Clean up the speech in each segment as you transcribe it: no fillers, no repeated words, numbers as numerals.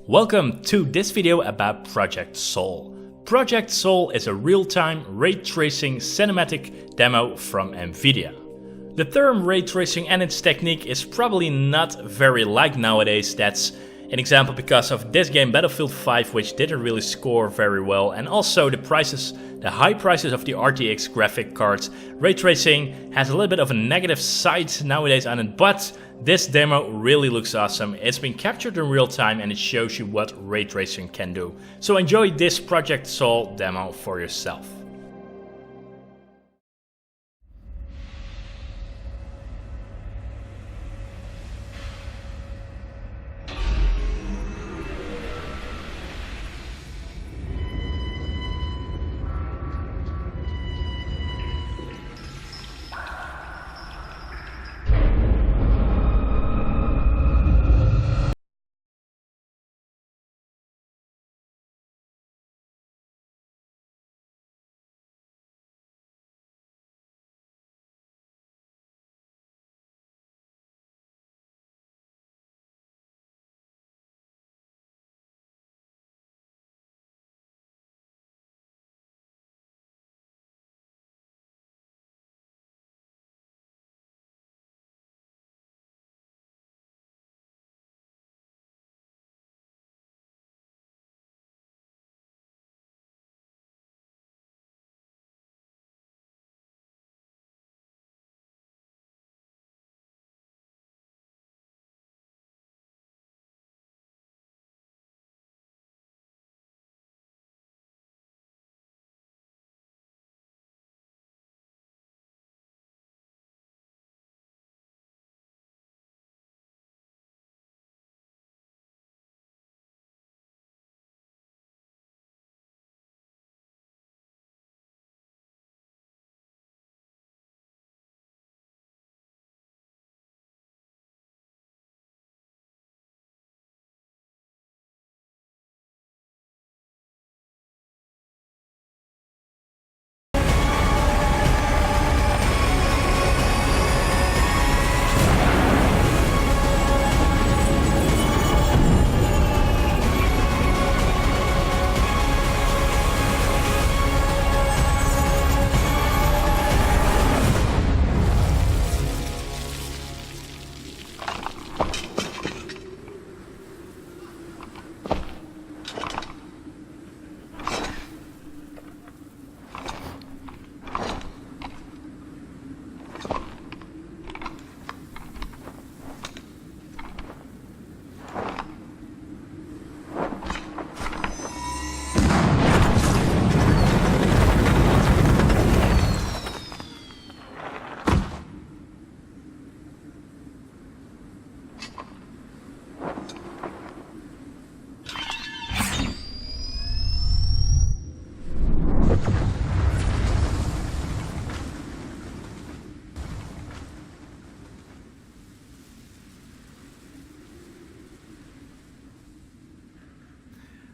Welcome to this video about Project Soul. Project Soul is a real-time ray tracing cinematic demo from NVIDIA. The term ray tracing and its technique is probably not very liked nowadays. That's an example because of this game Battlefield 5, which didn't really score very well, and also the high prices of the RTX graphic cards. Ray tracing has a little bit of a negative side nowadays on it, but this demo really looks awesome. It's been captured in real time and it shows you what ray tracing can do. So enjoy this Project Soul demo for yourself.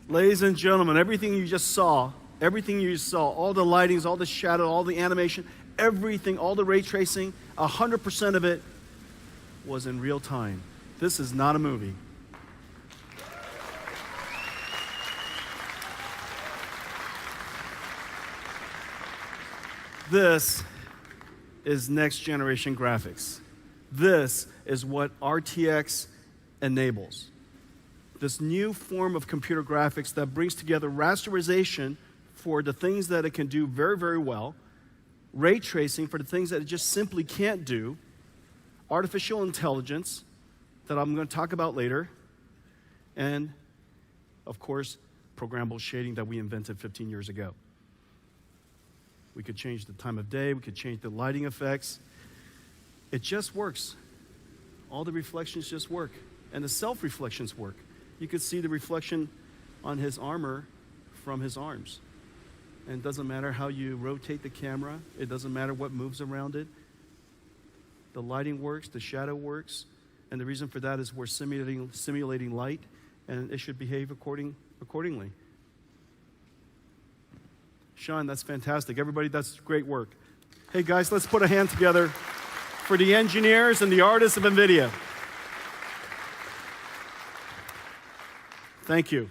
Ladies and gentlemen, everything you just saw, all the lightings, all the shadow, all the animation, everything, all the ray tracing, 100% of it was in real time. This is not a movie. This is next generation graphics. This is what RTX enables. This new form of computer graphics that brings together rasterization for the things that it can do very, very well, ray tracing for the things that it just simply can't do, artificial intelligence that I'm going to talk about later, and, of course, programmable shading that we invented 15 years ago. We could change the time of day, we could change the lighting effects. It just works. All the reflections just work, and the self-reflections work. You could see the reflection on his armor from his arms. And it doesn't matter how you rotate the camera. It doesn't matter what moves around it. The lighting works, the shadow works. And the reason for that is we're simulating light, and it should behave accordingly. Sean, that's fantastic. Everybody, that's great work. Hey guys, let's put a hand together for the engineers and the artists of NVIDIA. Thank you.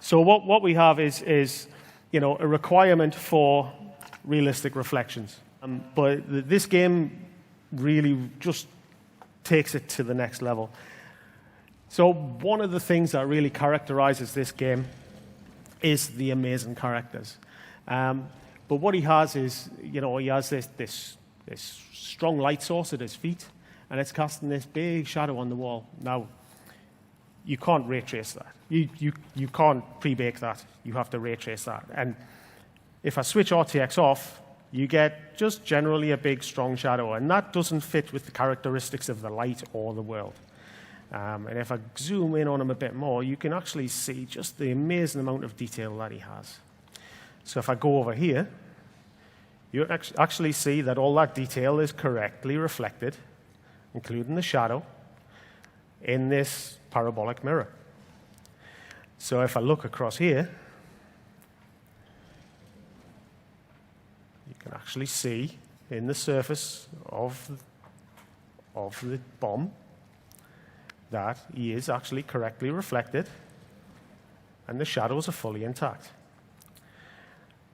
So what we have is a requirement for realistic reflections. But this game really just takes it to the next level. So one of the things that really characterizes this game is the amazing characters. But what he has is, he has this strong light source at his feet, and it's casting this big shadow on the wall. Now, you can't ray trace that. You can't pre-bake that. You have to ray trace that. And if I switch RTX off, you get just generally a big, strong shadow, and that doesn't fit with the characteristics of the light or the world. And if I zoom in on him a bit more, you can actually see just the amazing amount of detail that he has. So if I go over here, you actually see that all that detail is correctly reflected, including the shadow, in this parabolic mirror. So if I look across here, you can actually see in the surface of the bomb that he is actually correctly reflected, and the shadows are fully intact.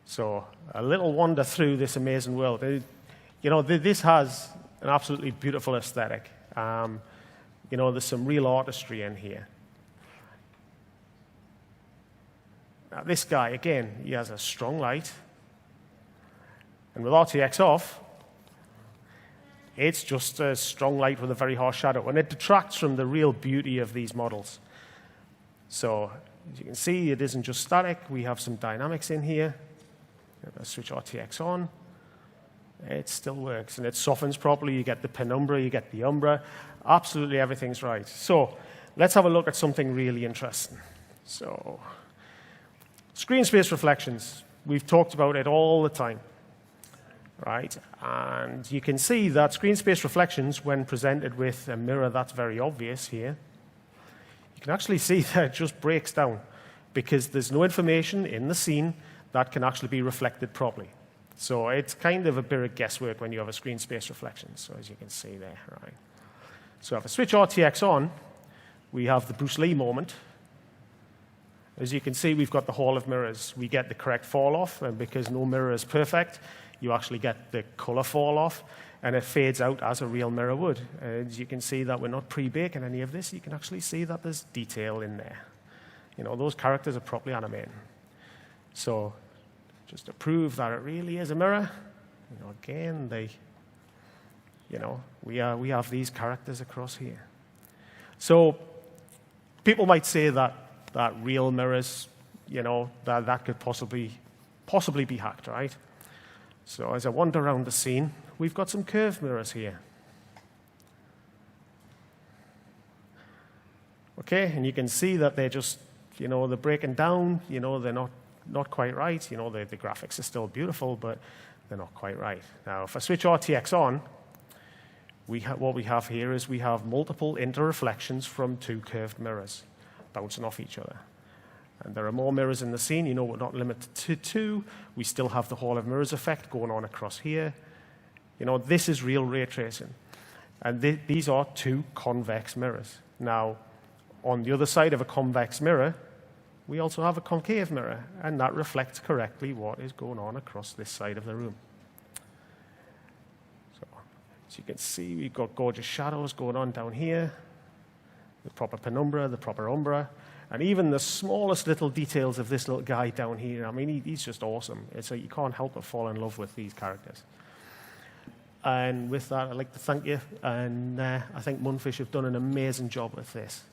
So a little wander through this amazing world. This has an absolutely beautiful aesthetic. There's some real artistry in here. Now, this guy, again, he has a strong light. And with RTX off, it's just a strong light with a very harsh shadow. And it detracts from the real beauty of these models. So, as you can see, it isn't just static. We have some dynamics in here. If I switch RTX on, it still works. And it softens properly. You get the penumbra, you get the umbra. Absolutely everything's right. So let's have a look at something really interesting. So screen space reflections. We've talked about it all the time, right? And you can see that screen space reflections, when presented with a mirror that's very obvious here, you can actually see that it just breaks down because there's no information in the scene that can actually be reflected properly. So it's kind of a bit of guesswork when you have a screen space reflection, so as you can see there, right? So if I switch RTX on, we have the Bruce Lee moment. As you can see, we've got the Hall of Mirrors. We get the correct fall off, and because no mirror is perfect, you actually get the color fall off, and it fades out as a real mirror would. As you can see that we're not pre-baking any of this. You can actually see that there's detail in there. You know, those characters are properly animated. So just to prove that it really is a mirror, you know, again, we have these characters across here. So people might say that real mirrors, you know, that could possibly be hacked, right? So as I wander around the scene, we've got some curved mirrors here. Okay, and you can see that they're just, you know, they're breaking down, you know, they're not quite right. You know, the graphics are still beautiful, but they're not quite right. Now, if I switch RTX on, what we have here is we have multiple interreflections from two curved mirrors bouncing off each other. And there are more mirrors in the scene. You know, we're not limited to two. We still have the Hall of Mirrors effect going on across here. You know, this is real ray tracing. And these are two convex mirrors. Now, on the other side of a convex mirror, we also have a concave mirror, and that reflects correctly what is going on across this side of the room. So, as you can see, we've got gorgeous shadows going on down here, the proper penumbra, the proper umbra, and even the smallest little details of this little guy down here. I mean, he's just awesome. It's like you can't help but fall in love with these characters. And with that, I'd like to thank you, and I think Munfish have done an amazing job with this.